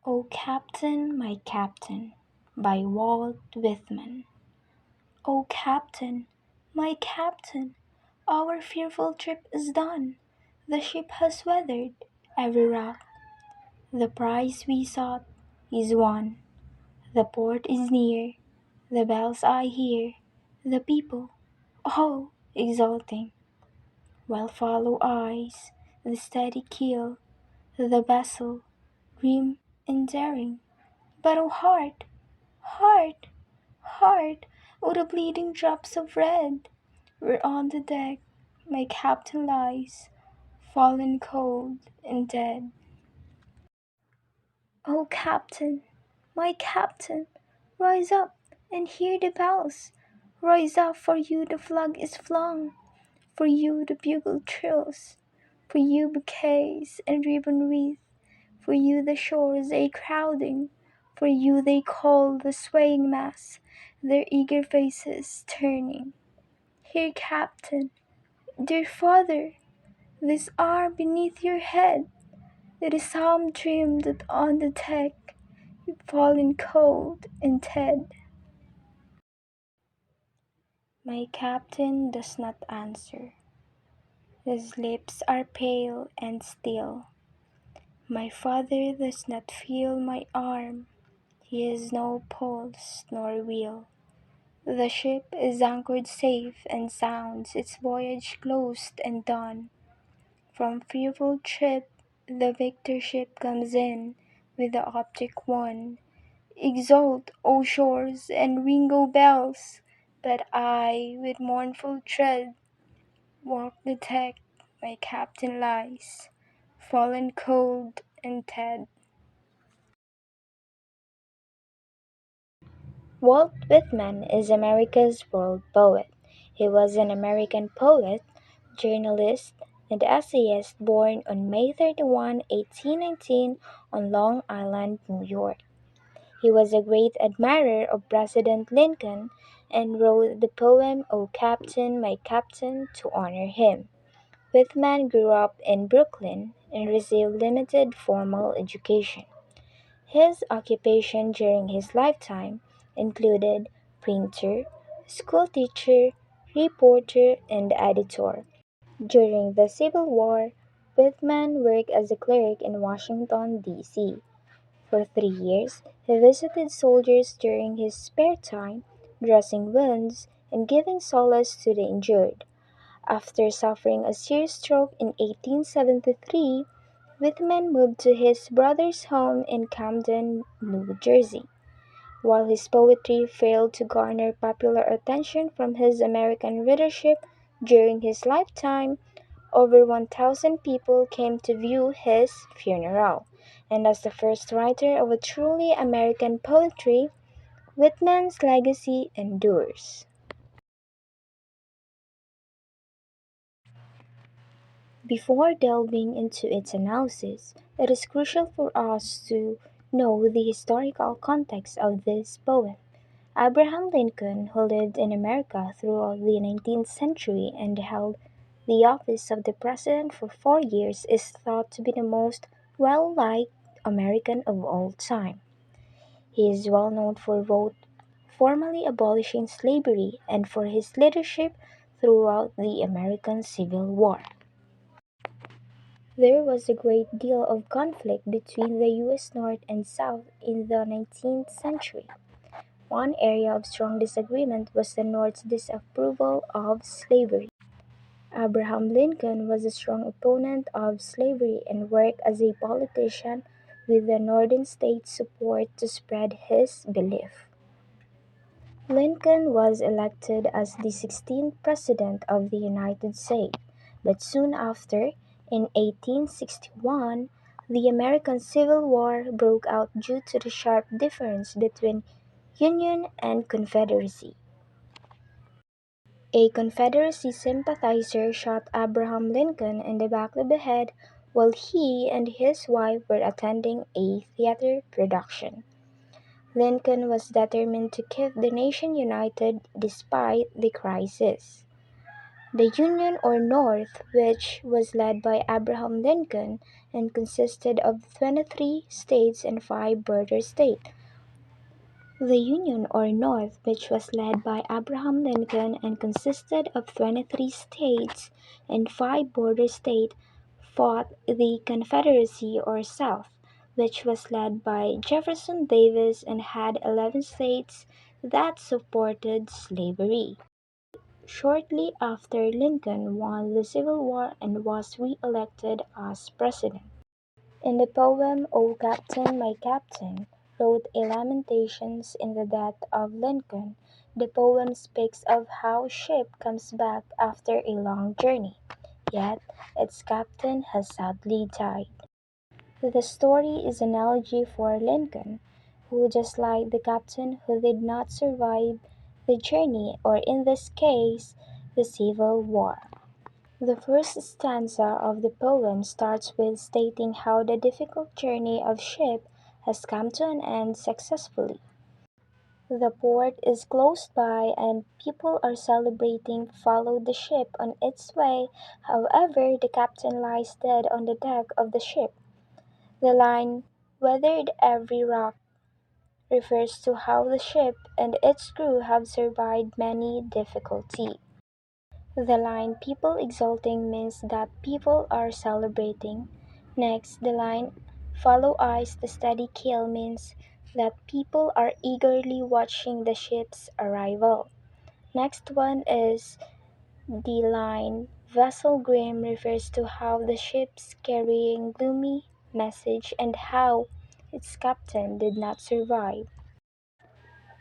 O Captain, My Captain by Walt Whitman. O Captain, my Captain, our fearful trip is done. The ship has weathered every rock. The prize we sought is won. The port is near, the bells I hear, the people, oh, exulting, while follow eyes the steady keel, the vessel, grim and daring. But oh heart, heart, heart, oh the bleeding drops of red, where on the deck my captain lies, fallen cold and dead. O Captain, my Captain, rise up and hear the bells. Rise up, for you the flag is flung, for you the bugle trills, for you bouquets and ribbon wreath, for you the shores a crowding, for you they call the swaying mass, their eager faces turning. Here, Captain, dear father, this arm beneath your head, it is some dream that on the deck you've fallen cold and dead. My captain does not answer. His lips are pale and still. My father does not feel my arm. He has no pulse nor will. The ship is anchored safe and sound, its voyage closed and done. From fearful trip the victor ship comes in with the object won. Exult, O shores, and ring, O bells! But I, with mournful tread, walk the deck my captain lies, fallen cold and dead. Walt Whitman is America's world poet. He was an American poet, journalist, and essayist born on May 31, 1819, on Long Island, New York. He was a great admirer of President Lincoln and wrote the poem O Captain, My Captain to honor him. Whitman grew up in Brooklyn and received limited formal education. His occupation during his lifetime included printer, schoolteacher, reporter, and editor. During the Civil War, Whitman worked as a clerk in Washington, D.C. For 3 years, he visited soldiers during his spare time, dressing wounds and giving solace to the injured. After suffering a serious stroke in 1873, Whitman moved to his brother's home in Camden, New Jersey. While his poetry failed to garner popular attention from his American readership during his lifetime, over 1,000 people came to view his funeral. And as the first writer of a truly American poetry, Whitman's legacy endures. Before delving into its analysis, it is crucial for us to know the historical context of this poem. Abraham Lincoln, who lived in America throughout the 19th century and held the office of the president for 4 years, is thought to be the most well-liked American of all time. He is well known for vote formally abolishing slavery and for his leadership throughout the American Civil War. There was a great deal of conflict between the U.S. North and South in the 19th century. One area of strong disagreement was the North's disapproval of slavery. Abraham Lincoln was a strong opponent of slavery and worked as a politician with the Northern states' support to spread his belief. Lincoln was elected as the 16th President of the United States, but soon after, in 1861, the American Civil War broke out due to the sharp difference between Union and Confederacy. A Confederacy sympathizer shot Abraham Lincoln in the back of the head while he and his wife were attending a theater production. Lincoln was determined to keep the nation united despite the crisis. The Union or North, which was led by Abraham Lincoln and consisted of 23 states and 5 border states. The Union or North, which was led by Abraham Lincoln and consisted of 23 states and 5 border states, fought the Confederacy or South, which was led by Jefferson Davis and had 11 states that supported slavery. Shortly after Lincoln won the Civil War and was re-elected as president. In the poem "O Captain, My Captain" wrote a lamentations in the death of Lincoln. The poem speaks of how ship comes back after a long journey, yet its captain has sadly died. The story is an elegy for Lincoln, who just like the captain who did not survive the journey or in this case, the Civil War. The first stanza of the poem starts with stating how the difficult journey of ship has come to an end successfully. The port is close by and people are celebrating follow the ship on its way. However, the captain lies dead on the deck of the ship. The line "weathered every rock" refers to how the ship and its crew have survived many difficulties. The line "people exulting" means that people are celebrating. Next, the line "follow ice the steady keel" means that people are eagerly watching the ship's arrival. Next one is the line "vessel grim" refers to how the ship's carrying gloomy message and how its captain did not survive.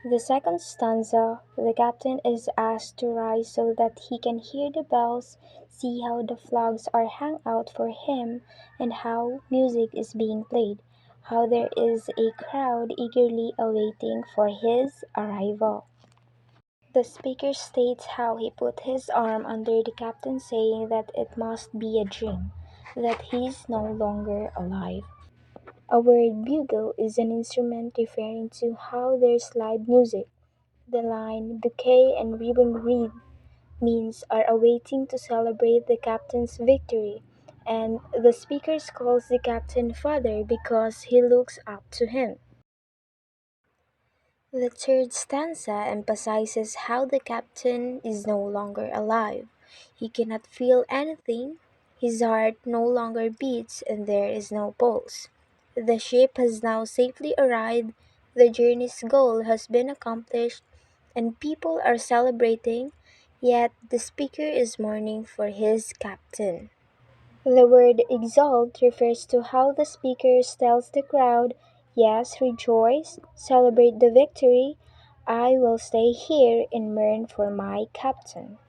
The second stanza, the captain is asked to rise so that he can hear the bells, see how the flags are hung out for him, and how music is being played, how there is a crowd eagerly awaiting for his arrival. The speaker states how he put his arm under the captain saying that it must be a dream, that he is no longer alive. A word bugle is an instrument referring to how there's live music. The line "bouquet and ribbon wreath" means are awaiting to celebrate the captain's victory, and the speaker calls the captain father because he looks up to him. The third stanza emphasizes how the captain is no longer alive. He cannot feel anything, his heart no longer beats, and there is no pulse. The ship has now safely arrived, the journey's goal has been accomplished, and people are celebrating, yet the speaker is mourning for his captain. The word "exult" refers to how the speaker tells the crowd, "Yes, rejoice, celebrate the victory. I will stay here and mourn for my captain."